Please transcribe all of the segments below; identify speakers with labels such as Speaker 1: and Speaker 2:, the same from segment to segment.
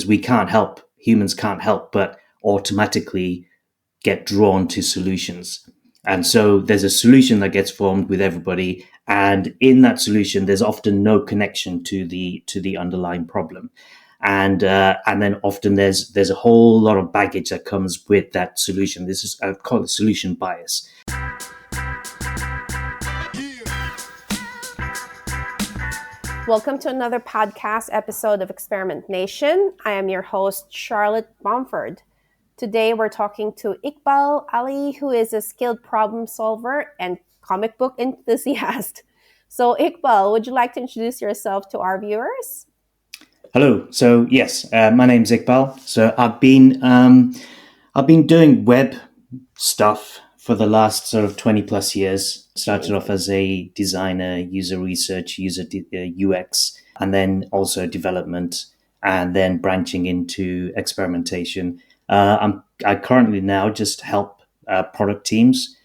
Speaker 1: because humans can't help but automatically get drawn to solutions. And so there's a solution that gets formed with everybody, and in that solution, there's often no connection to the underlying problem, and then often there's a whole lot of baggage that comes with that solution. This is, I call it, solution bias.
Speaker 2: Welcome to another podcast episode of Experimentation. I am your host, Charlotte Bomford. Today, we're talking to Iqbal Ali, who is a skilled problem solver and comic book enthusiast. So, Iqbal, would you like to introduce yourself to our viewers?
Speaker 1: Hello. So, yes, my name's Iqbal. So, I've been doing web stuff for the last sort of 20 plus years. Started off as a designer, user research, UX, and then also development, and then branching into experimentation. I currently now just help product teams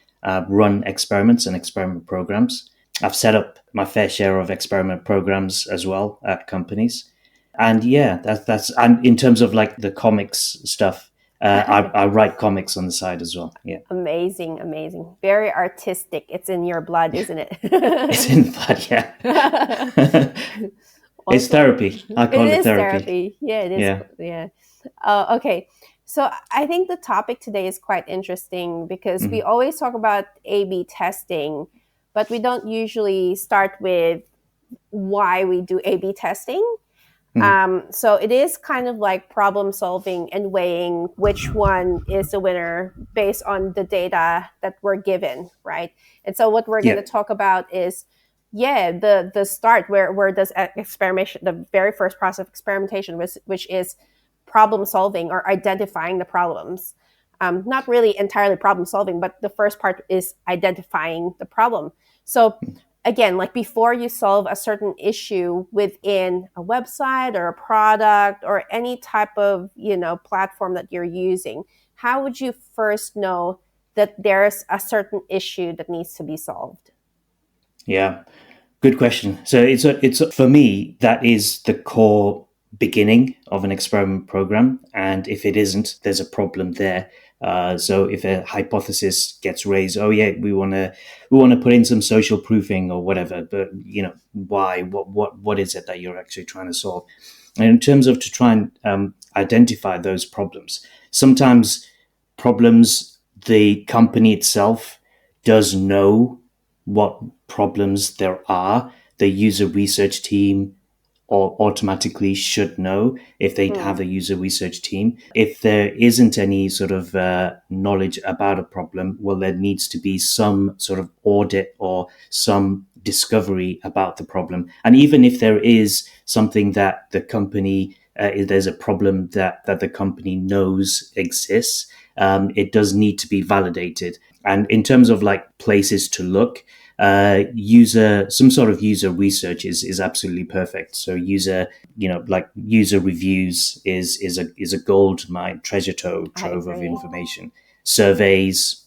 Speaker 1: run experiments and experiment programs. I've set up my fair share of experiment programs as well at companies. And yeah, that's and in terms of like the comics stuff, I write comics on the side as well. Yeah.
Speaker 2: Amazing. Very artistic. It's in your blood, isn't it?
Speaker 1: It's in the blood, yeah. It's therapy. I call it therapy.
Speaker 2: Yeah, it is. Yeah. Okay. So I think the topic today is quite interesting because we always talk about A/B testing, but we don't usually start with why we do A/B testing. So it is kind of like problem solving and weighing which one is the winner based on the data that we're given, right? And so what we're going to talk about is, the start where does experimentation, the very first process of experimentation, which is problem solving or identifying the problems. Not really entirely problem solving, but the first part is identifying the problem. So again, like before you solve a certain issue within a website or a product or any type of, platform that you're using, how would you first know that there's a certain issue that needs to be solved?
Speaker 1: Yeah, good question. So it's for me, that is the core beginning of an experiment program. And if it isn't, there's a problem there. So if a hypothesis gets raised, we want to put in some social proofing or whatever, but why? What is it that you're actually trying to solve? And in terms of to try and identify those problems, sometimes problems the company itself does know what problems there are. The user research team or automatically should know if they have a user research team. If there isn't any sort of knowledge about a problem, well, there needs to be some sort of audit or some discovery about the problem. And even if there is something that the company, there's a problem that the company knows exists, it does need to be validated. And in terms of like places to look, some sort of user research is absolutely perfect. So user reviews is a gold mine, treasure trove of information. Surveys,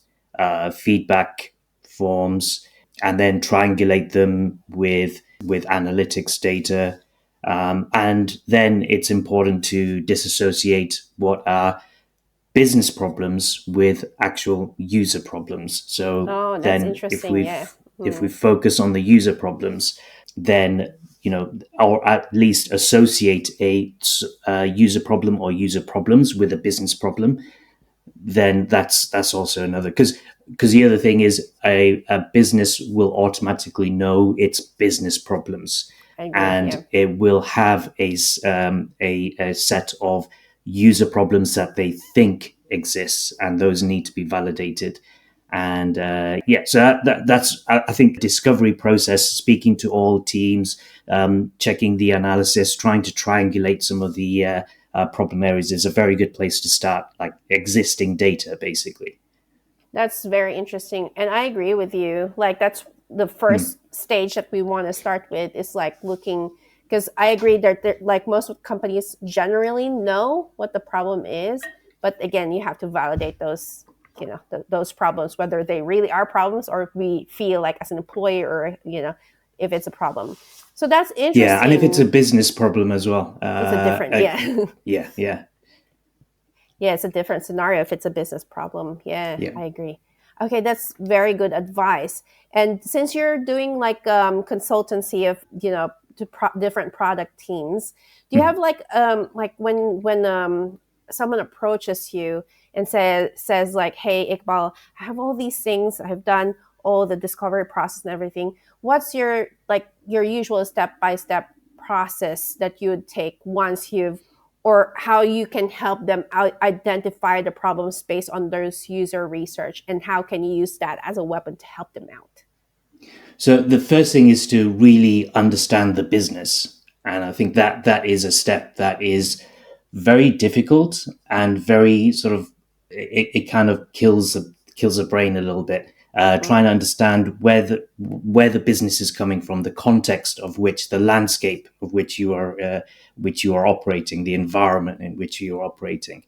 Speaker 1: feedback forms, and then triangulate them with analytics data. And then it's important to disassociate what are business problems with actual user problems. So then if we focus on the user problems, then, or at least associate a user problem or user problems with a business problem, then that's also another, because the other thing is a business will automatically know its business problems, it will have a set of user problems that they think exists, and those need to be validated. And so that's, I think, discovery process, speaking to all teams, checking the analysis, trying to triangulate some of the problem areas is a very good place to start, like existing data, basically.
Speaker 2: That's very interesting. And I agree with you. Like that's the first stage that we want to start with, is like looking, because I agree that like most companies generally know what the problem is, but again, you have to validate those, those problems, whether they really are problems or if we feel like as an employee or, if it's a problem. So that's
Speaker 1: Yeah, and if it's a
Speaker 2: interesting.
Speaker 1: business problem as well,
Speaker 2: It's a different, yeah.
Speaker 1: yeah, yeah,
Speaker 2: Yeah, it's a different scenario if it's a business problem. Yeah,
Speaker 1: yeah.
Speaker 2: I agree. Okay, that's very good advice. And since you're doing like consultancy of, to different product teams, do you have
Speaker 1: Mhm.
Speaker 2: like when someone approaches you and says like, "Hey, Iqbal, I have all these things. I've done all the discovery process and everything. What's your usual step by step process that you would take once you've or how you can help them identify the problems based on those user research and how can you use that as a weapon to help them out?"
Speaker 1: So the first thing is to really understand the business, and I think that is a step that is very difficult and very sort of it kind of kills the brain a little bit.
Speaker 2: Mm.
Speaker 1: Trying to understand where the business is coming from, the context of which, the landscape of which you are operating, the environment in which you are operating.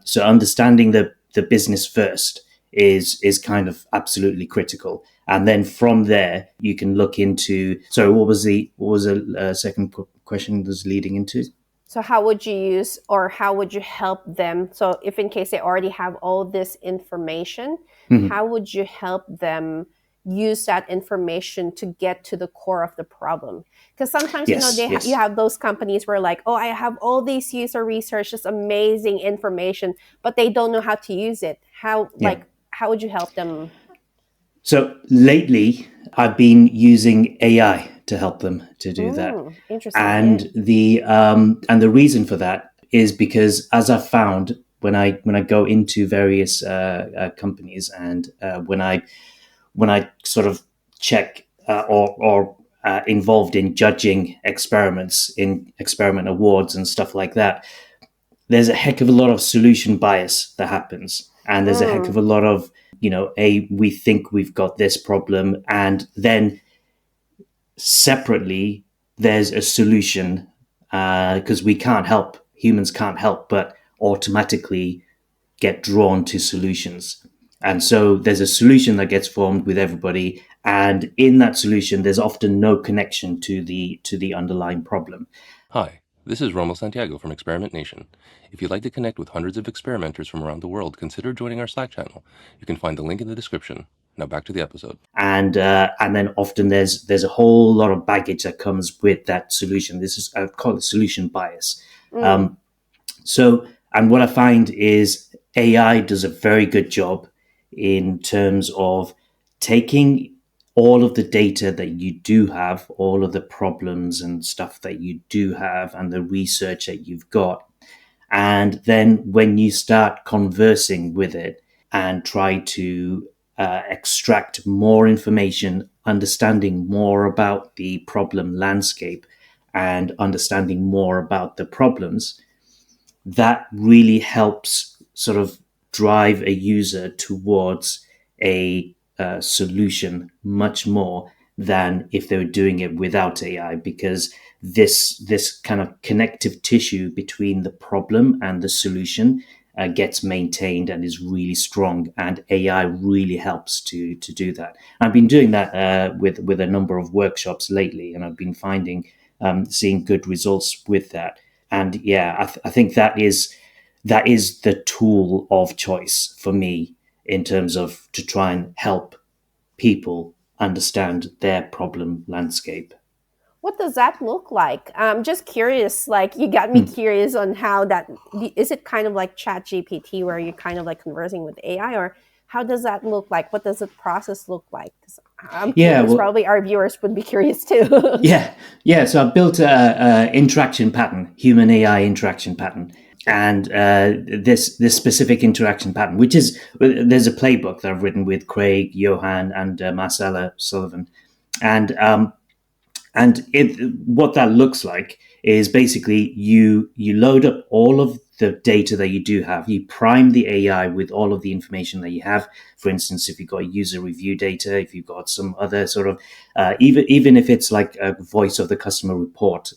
Speaker 1: So understanding the business first is kind of absolutely critical, and then from there you can look into. So what was the second question was leading into?
Speaker 2: So how would you use or how would you help them? So if in case they already have all this information,
Speaker 1: Mhm.
Speaker 2: how would you help them use that information to get to the core of the problem? Because sometimes
Speaker 1: Yes,
Speaker 2: you
Speaker 1: yes,
Speaker 2: have those companies where like, oh, I have all these user research, this amazing information, but they don't know how to use it.
Speaker 1: yeah.
Speaker 2: How would you help them?
Speaker 1: So lately, I've been using AI to help them to do that,
Speaker 2: Interesting. Yeah.
Speaker 1: and the reason for that is because, as I've found, when I go into various companies, and when I sort of check or involved in judging experiments in experiment awards and stuff like that, there's a heck of a lot of solution bias that happens, and there's a heck of
Speaker 2: Mm.
Speaker 1: a lot of we think we've got this problem, and then separately there's a solution, because humans can't help but automatically get drawn to solutions. And so there's a solution that gets formed with everybody, and in that solution there's often no connection to the underlying problem.
Speaker 3: Hi, this is Romo Santiago from Experiment Nation. If you'd like to connect with hundreds of experimenters from around the world, consider joining our Slack channel. You can find the link in the description. Now back to the episode.
Speaker 1: And then often there's a whole lot of baggage that comes with that solution. This is, I call it, solution bias.
Speaker 2: Mm.
Speaker 1: Um, so, and what I find is AI does a very good job in terms of taking all of the data that you do have, all of the problems and stuff that you do have, and the research that you've got. And then when you start conversing with it and try to extract more information, understanding more about the problem landscape and understanding more about the problems, that really helps sort of drive a user towards a solution much more than if they were doing it without AI, because this kind of connective tissue between the problem and the solution gets maintained and is really strong, and AI really helps to do that. I've been doing that with a number of workshops lately, and I've been finding seeing good results with that. And yeah, I think that is the tool of choice for me in terms of to try and help people understand their problem landscape.
Speaker 2: What does that look like? I'm just curious. Like, you got me
Speaker 1: Hmm.
Speaker 2: curious on how that is. It kind of like Chat GPT, where you're kind of like conversing with AI, or how does that look like? What does the process look like? 'Cause I'm
Speaker 1: Yeah,
Speaker 2: curious.
Speaker 1: well,
Speaker 2: Probably our viewers would be curious too.
Speaker 1: yeah, yeah. So I built a interaction pattern, human AI interaction pattern, and this specific interaction pattern, which is, there's a playbook that I've written with Craig, Johan, and Marcella Sullivan, and what that looks like is basically you load up all of the data that you do have. You prime the AI with all of the information that you have. For instance, if you've got user review data, if you've got some other sort of even if it's like a voice of the customer report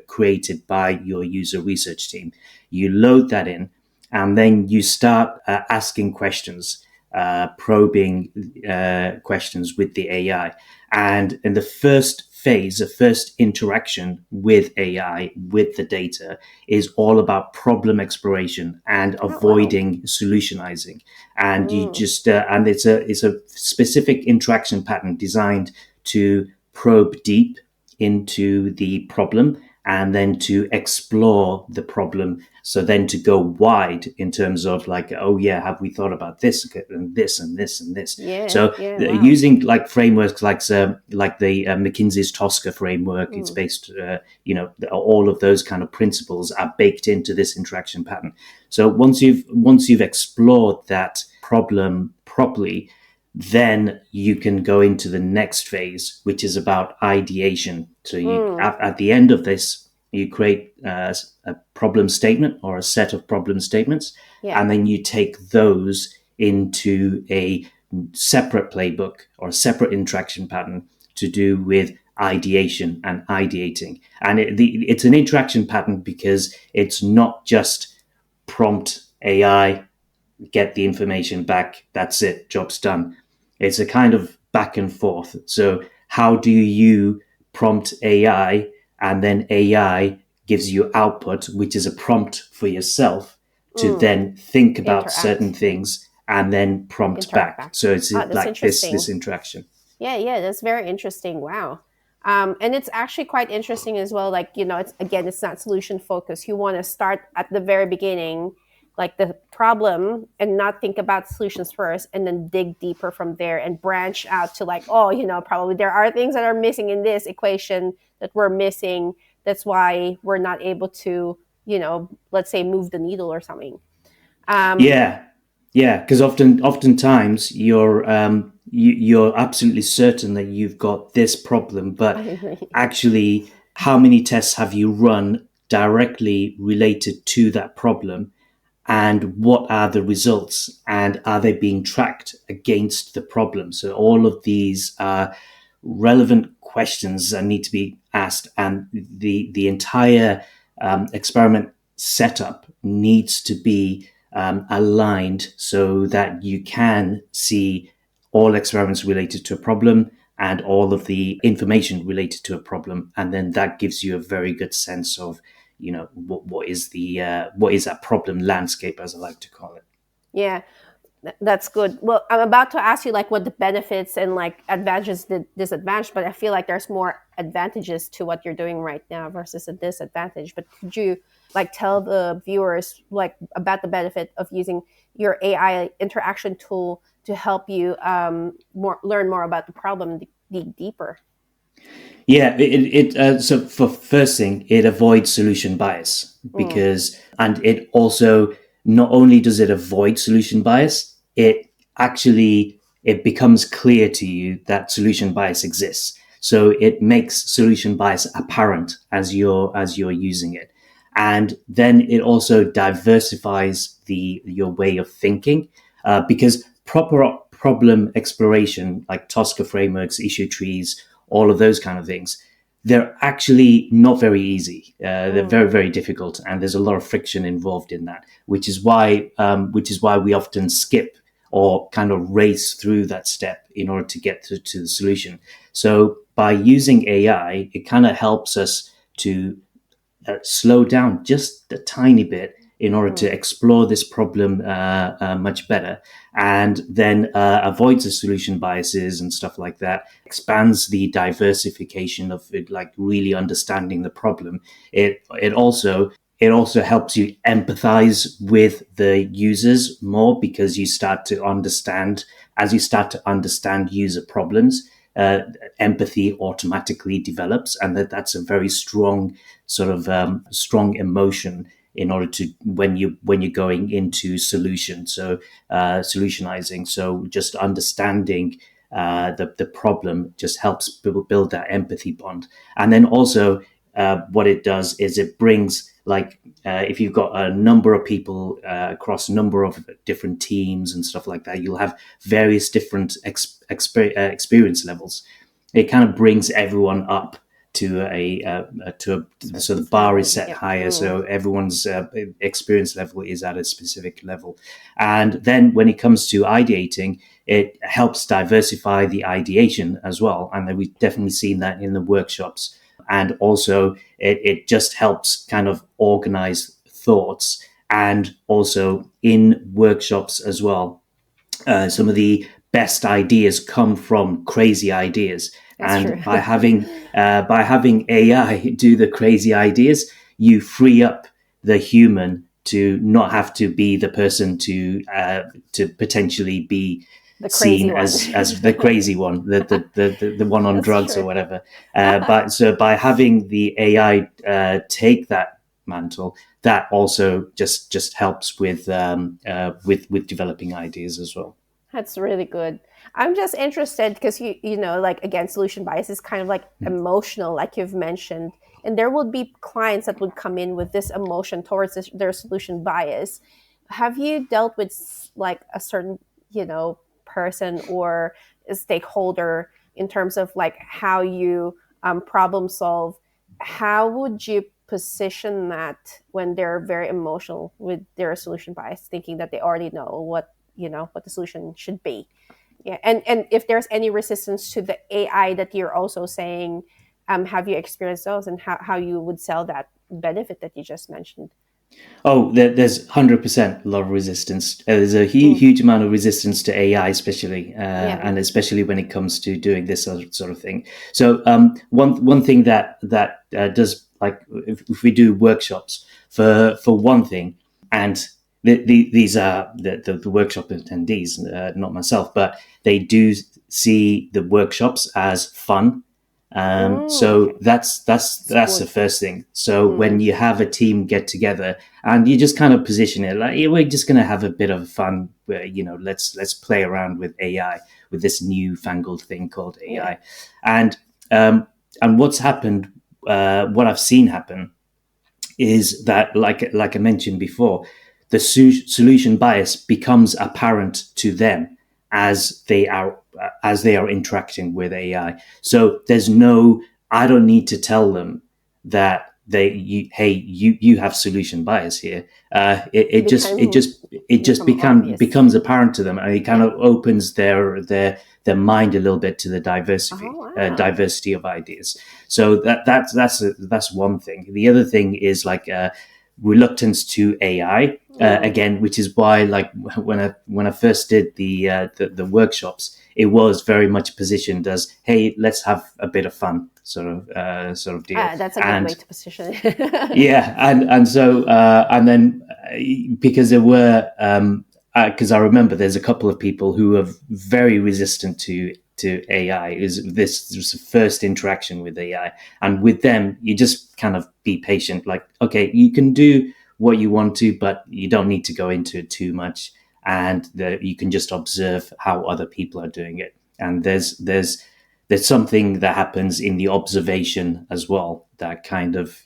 Speaker 1: created by your user research team, you load that in, and then you start asking questions, probing questions with the AI. And in the first phase, the first interaction with AI, with the data, is all about problem exploration and
Speaker 2: Oh, wow.
Speaker 1: avoiding solutionizing. And you
Speaker 2: Mm,
Speaker 1: just and it's a specific interaction pattern designed to probe deep into the problem and then to explore the problem. So then to go wide in terms of like, oh yeah, have we thought about this and this and this and this?
Speaker 2: yeah,
Speaker 1: So
Speaker 2: yeah, wow.
Speaker 1: using like frameworks like the McKinsey's Tosca framework, it's
Speaker 2: Mm,
Speaker 1: based, all of those kind of principles are baked into this interaction pattern. So once you've explored that problem properly, then you can go into the next phase, which is about ideation. So you
Speaker 2: mm,
Speaker 1: at the end of this, you create a problem statement or a set of problem statements,
Speaker 2: yeah.
Speaker 1: and then you take those into a separate playbook or a separate interaction pattern to do with ideation and ideating. And it's an interaction pattern because it's not just prompt AI, get the information back, that's it, job's done. It's a kind of back and forth. So, how do you prompt AI and then AI gives you output, which is a prompt for yourself to
Speaker 2: Mm,
Speaker 1: then think about certain
Speaker 2: interact,
Speaker 1: things and then prompt
Speaker 2: interact
Speaker 1: back.
Speaker 2: back.
Speaker 1: So it's
Speaker 2: Ah, that's
Speaker 1: like this
Speaker 2: interesting.
Speaker 1: interaction.
Speaker 2: Yeah, yeah, that's very interesting. Wow. And it's actually quite interesting as well. Like, it's again, it's not solution focused. You want to start at the very beginning, like the problem, and not think about solutions first, and then dig deeper from there and branch out to like, oh, probably there are things that are missing in this equation that we're missing. That's why we're not able to, let's say move the needle or something. Um,
Speaker 1: Yeah, yeah, because oftentimes you're absolutely certain that you've got this problem,
Speaker 2: I
Speaker 1: but
Speaker 2: agree.
Speaker 1: actually, how many tests have you run directly related to that problem, and what are the results, and are they being tracked against the problem? So all of these are relevant questions that need to be asked, and the entire experiment setup needs to be aligned so that you can see all experiments related to a problem and all of the information related to a problem, and then that gives you a very good sense of what is that problem landscape, as I like to call it.
Speaker 2: Yeah. That's good. Well, I'm about to ask you like what the benefits and like advantages, disadvantage, but I feel like there's more advantages to what you're doing right now versus a disadvantage. But could you like tell the viewers like about the benefit of using your AI interaction tool to help you learn more about the problem, dig deeper?
Speaker 1: Yeah, so for first thing, it avoids solution bias
Speaker 2: Mm,
Speaker 1: and it also, not only does it avoid solution bias, it becomes clear to you that solution bias exists. So it makes solution bias apparent as you're using it, and then it also diversifies the your way of thinking, because proper problem exploration, like Tosca frameworks, issue trees, all of those kind of things, they're actually not very easy. They're
Speaker 2: mm,
Speaker 1: very, very difficult, and there's a lot of friction involved in that, which is why we often skip or kind of race through that step in order to get to the solution. So by using AI, it kind of helps us to slow down just a tiny bit in order to
Speaker 2: mm,
Speaker 1: explore this problem much better, and then avoids the solution biases and stuff like that, expands the diversification of it, like really understanding the problem. It also helps you empathize with the users more, because as you start to understand user problems, uh, empathy automatically develops, and that's a very strong sort of strong emotion in order to when you're going into solutionizing. So just understanding the problem just helps build that empathy bond. And then also, what it does is it brings, like, if you've got a number of people across a number of different teams and stuff like that, you'll have various different experience levels. It kind of brings everyone up so the
Speaker 2: Certain
Speaker 1: bar is
Speaker 2: standard.
Speaker 1: set
Speaker 2: Yep.
Speaker 1: higher, so everyone's experience level is at a specific level. And then when it comes to ideating, it helps diversify the ideation as well, and we've definitely seen that in the workshops. And also it just helps kind of organize thoughts, and also in workshops as well, some of the best ideas come from crazy ideas.
Speaker 2: That's true.
Speaker 1: And by having AI do the crazy ideas, you free up the human to not have to be the person to potentially be
Speaker 2: The crazy
Speaker 1: seen
Speaker 2: one.
Speaker 1: as the crazy one, the one on
Speaker 2: That's
Speaker 1: drugs or
Speaker 2: true.
Speaker 1: whatever. But so by having the AI take that mantle, that also just helps with developing ideas as well.
Speaker 2: That's really good. I'm just interested because you know, like again, solution bias is kind of like emotional, like you've mentioned, and there would be clients that would come in with this emotion towards their solution bias. Have you dealt with like a certain, you know, person or a stakeholder in terms of like how you problem solve? How would you position that when they're very emotional with their solution bias, thinking that they already know what, you know, what the solution should be? Yeah, and if there's any resistance to the AI that you're also saying, have you experienced those, and how you would sell that benefit that you just mentioned?
Speaker 1: Oh, there's 100% a lot of resistance. There's a
Speaker 2: Mm.
Speaker 1: huge amount of resistance to AI, especially,
Speaker 2: Yeah.
Speaker 1: and especially when it comes to doing this sort of thing. So, one thing that does, like, if we do workshops for one thing, and these are the workshop attendees, not myself, but they do see the workshops as fun. So
Speaker 2: Okay.
Speaker 1: that's the
Speaker 2: Good.
Speaker 1: first thing. So when
Speaker 2: Mm.
Speaker 1: you have a team get together and you just kind of position it like, yeah, we're just going to have a bit of fun, let's play around with AI, with this newfangled thing called
Speaker 2: Yeah.
Speaker 1: AI. And what's happened, what I've seen happen, is that, like I mentioned before, the solution bias becomes apparent to them as they are interacting with AI. So there's no, I don't need to tell them that you have solution bias here.
Speaker 2: It became
Speaker 1: It just
Speaker 2: become obvious.
Speaker 1: becomes apparent to them, and it kind
Speaker 2: Yeah.
Speaker 1: of opens their mind a little bit to the
Speaker 2: Oh wow.
Speaker 1: diversity of ideas. So that's one thing. The other thing is like reluctance to AI,
Speaker 2: Mm.
Speaker 1: again, which is why, like, when I first did the workshops, it was very much positioned as, hey, let's have a bit of fun, sort of deal.
Speaker 2: That's a good way
Speaker 1: And
Speaker 2: to position it.
Speaker 1: yeah, and so and then because there were because I remember there's a couple of people who are very resistant to AI. Is this was the first interaction with AI, and with them you just kind of be patient. Like, okay, you can do what you want to, but you don't need to go into it too much, and you can just observe how other people are doing it. And there's something that happens in the observation as well, that kind of,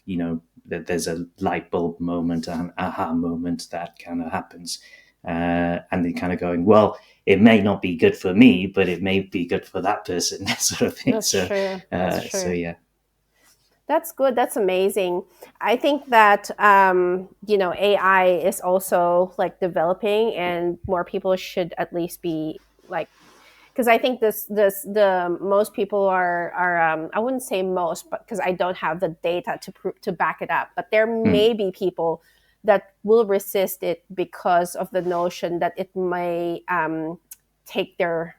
Speaker 1: that there's a light bulb moment, an aha moment that kind of happens, and then kind of going, well, it may not be good for me, but it may be good for that person, sort of thing.
Speaker 2: That's true. That's
Speaker 1: So
Speaker 2: true.
Speaker 1: yeah.
Speaker 2: That's good. That's amazing. I think that you know, AI is also like developing, and more people should at least be like, because I think the most people are I wouldn't say most, but because I don't have the data to back it up, but there
Speaker 1: Mm,
Speaker 2: may be people that will resist it because of the notion that it may take their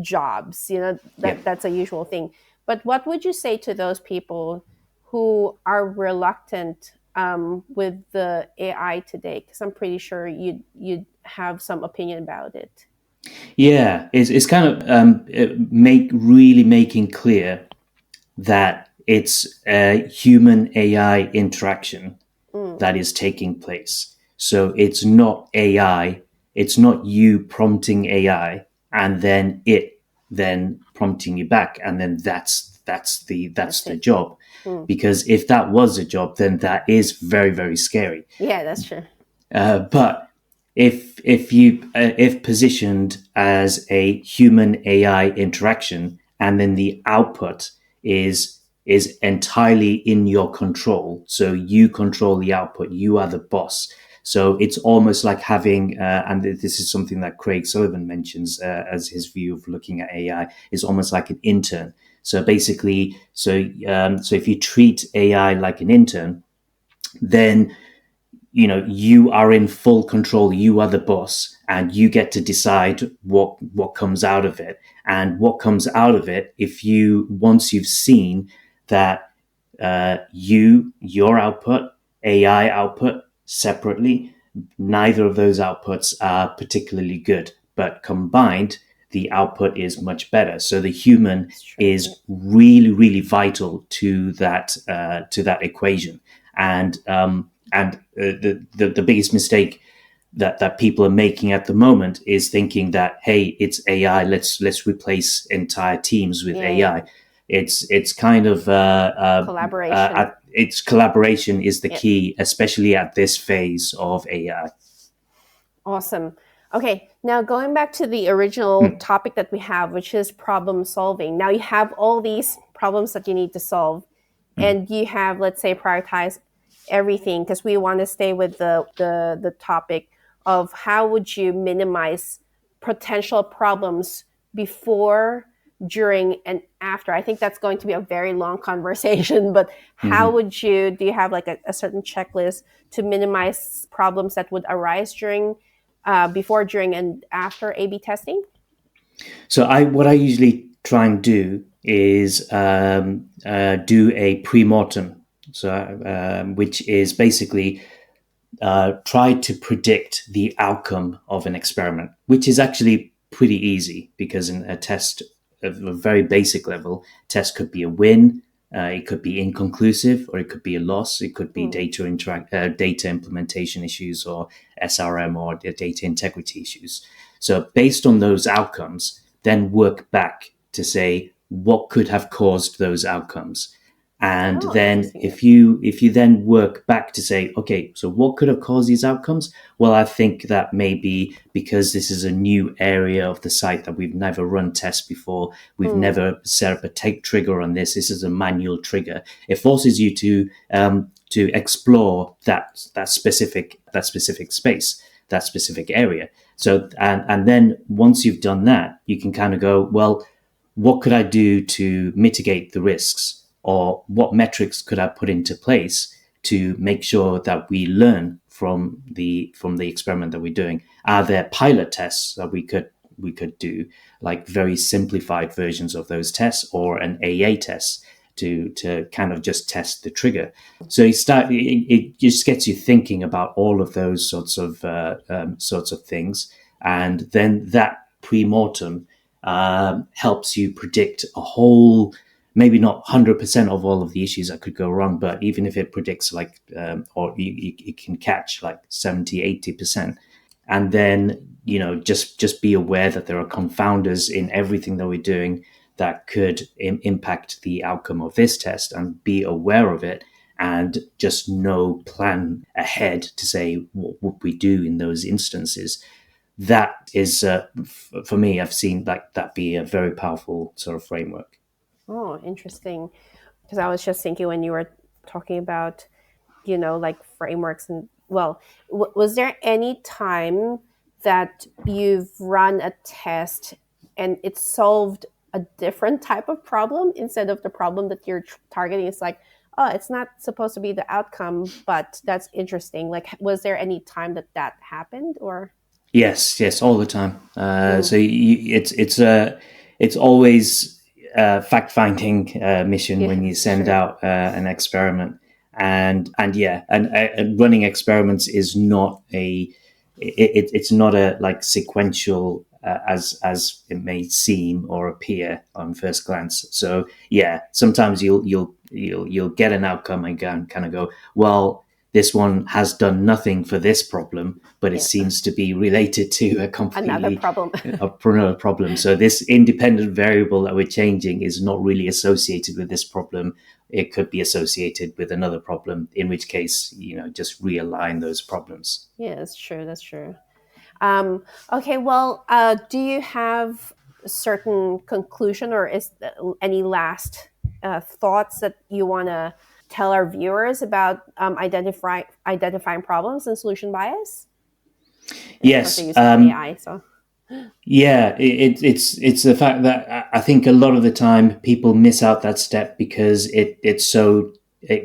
Speaker 2: jobs. You know,
Speaker 1: yeah.
Speaker 2: that's a usual thing. But what would you say to those people who are reluctant with the AI today? Because I'm pretty sure you'd have some opinion about it.
Speaker 1: Yeah, it's kind of really making clear that it's a human AI interaction
Speaker 2: Mm,
Speaker 1: that is taking place. So it's not AI, it's not you prompting AI and then it then prompting you back, and then that's
Speaker 2: that's
Speaker 1: the
Speaker 2: it.
Speaker 1: job.
Speaker 2: Mm.
Speaker 1: Because if that was a job, then that is very, very scary.
Speaker 2: Yeah, that's true.
Speaker 1: But if positioned as a human AI interaction, and then the output is is entirely in your control. So you control the output. You are the boss. So it's almost like having, and this is something that Craig Sullivan mentions as his view of looking at AI, is almost like an intern. So basically, so if you treat AI like an intern, then you are in full control. You are the boss, and you get to decide what comes out of it. And what comes out of it, if you once you've seen that your output, AI output separately, neither of those outputs are particularly good, but combined, the output is much better. So the human is really, really vital to that equation. And the biggest mistake that people are making at the moment is thinking that, hey, it's AI, let's replace entire teams with AI. It's kind of
Speaker 2: collaboration.
Speaker 1: It's collaboration is the key, especially at this phase of AI.
Speaker 2: Awesome. Okay, now going back to the original topic that we have, which is problem solving. Now you have all these problems that you need to solve, and you have, let's say, prioritize everything, because we want to stay with the topic of how would you minimize potential problems before, during, and after. I think that's going to be a very long conversation, but how would do you have like a certain checklist to minimize problems that would arise during, before, during, and after A/B testing?
Speaker 1: So what I usually try and do is do a premortem, which is basically try to predict the outcome of an experiment, which is actually pretty easy because in a test of a very basic level, test could be a win, it could be inconclusive, or it could be a loss. It could be data implementation issues, or SRM, or data integrity issues. So based on those outcomes, then work back to say what could have caused those outcomes. And then if you then work back to say, okay, so what could have caused these outcomes? Well, I think that maybe because this is a new area of the site that we've never run tests before, we've never set up a take trigger on this. This is a manual trigger. It forces you to explore that specific space, that specific area. So and then once you've done that, you can kind of go, well, what could I do to mitigate the risks? Or what metrics could I put into place to make sure that we learn from the experiment that we're doing? Are there pilot tests that we could do, like very simplified versions of those tests, or an AA test to kind of just test the trigger? So it just gets you thinking about all of those sorts of things, and then that pre-mortem helps you predict a whole, maybe not 100% of all of the issues that could go wrong, but even if it predicts like, or you can catch like 70-80%. And then, just be aware that there are confounders in everything that we're doing that could impact the outcome of this test, and be aware of it, and just plan ahead to say what would we do in those instances. That is, for me, I've seen that be a very powerful sort of framework.
Speaker 2: Oh, interesting. Because I was just thinking when you were talking about, like frameworks, and well, was there any time that you've run a test and it solved a different type of problem instead of the problem that you're targeting? It's like, oh, it's not supposed to be the outcome, but that's interesting. Like, was there any time that happened, or?
Speaker 1: Yes, all the time. So it's always a fact finding mission when you send out an experiment, and running experiments is not it's not a like sequential as it may seem or appear on first glance. So sometimes you'll get an outcome and kind of go, well, this one has done nothing for this problem, but it seems to be related to a completely
Speaker 2: another problem.
Speaker 1: another problem. So this independent variable that we're changing is not really associated with this problem. It could be associated with another problem, in which case, just realign those problems.
Speaker 2: Yeah, that's true. That's true. Okay, well, do you have a certain conclusion, or is any last thoughts that you want to tell our viewers about identifying problems and solution bias? And of course, the
Speaker 1: Yes.
Speaker 2: use of AI. So
Speaker 1: Yeah, it's the fact that I think a lot of the time people miss out that step because it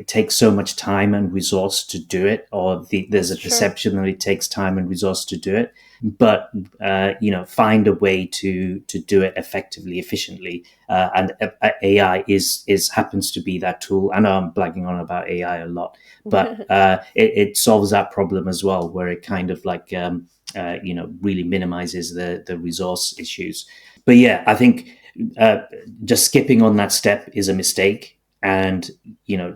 Speaker 1: takes so much time and resource to do it, or there's a
Speaker 2: that's true.
Speaker 1: perception that it takes time and resource to do it. But find a way to do it effectively, efficiently, and AI is happens to be that tool. I know I'm blagging on about AI a lot, but it solves that problem as well, where it kind of like really minimizes the resource issues. But yeah, I think just skipping on that step is a mistake, and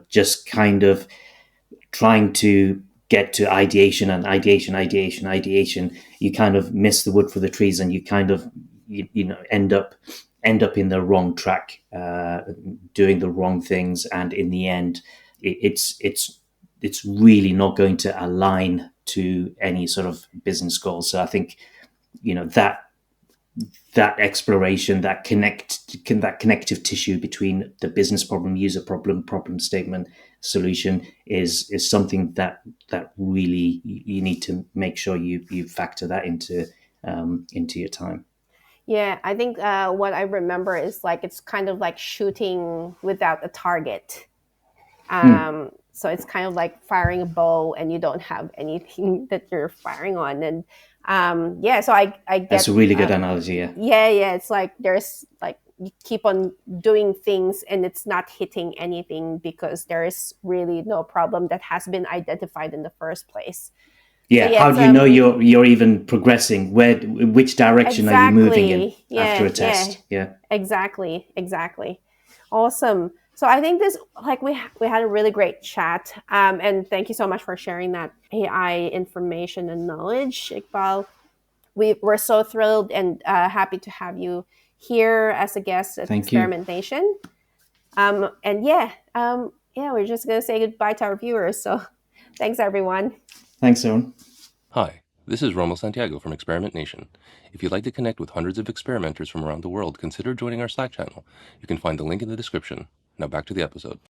Speaker 1: just kind of trying to get to ideation and ideation, you kind of miss the wood for the trees, and you kind of end up in the wrong track, doing the wrong things, and in the end, it's really not going to align to any sort of business goals. So I think that exploration, that connective tissue between the business problem, user problem, problem statement, solution is something that really you need to make sure you factor that into your time.
Speaker 2: Yeah, I think what I remember is like it's kind of like shooting without a target. So it's kind of like firing a bow and you don't have anything that you're firing on. And so I
Speaker 1: That's a
Speaker 2: get
Speaker 1: really good analogy. Yeah.
Speaker 2: yeah, it's like there's like you keep on doing things and it's not hitting anything because there is really no problem that has been identified in the first place. So
Speaker 1: Yeah,
Speaker 2: yeah,
Speaker 1: how
Speaker 2: it's
Speaker 1: do you know you're even progressing? Which direction are you moving in
Speaker 2: exactly.
Speaker 1: after
Speaker 2: Yeah,
Speaker 1: a
Speaker 2: yeah.
Speaker 1: test? Yeah.
Speaker 2: Exactly. Awesome. So I think this like we had a really great chat. And thank you so much for sharing that AI information and knowledge, Iqbal. We're so thrilled and happy to have you here as a guest at
Speaker 1: Thank you.
Speaker 2: Experimentation. And we're just gonna say goodbye to our viewers. So thanks everyone.
Speaker 1: Thanks, Owen.
Speaker 3: Hi, this is Romo Santiago from Experiment Nation. If you'd like to connect with hundreds of experimenters from around the world, consider joining our Slack channel. You can find the link in the description. Now back to the episode.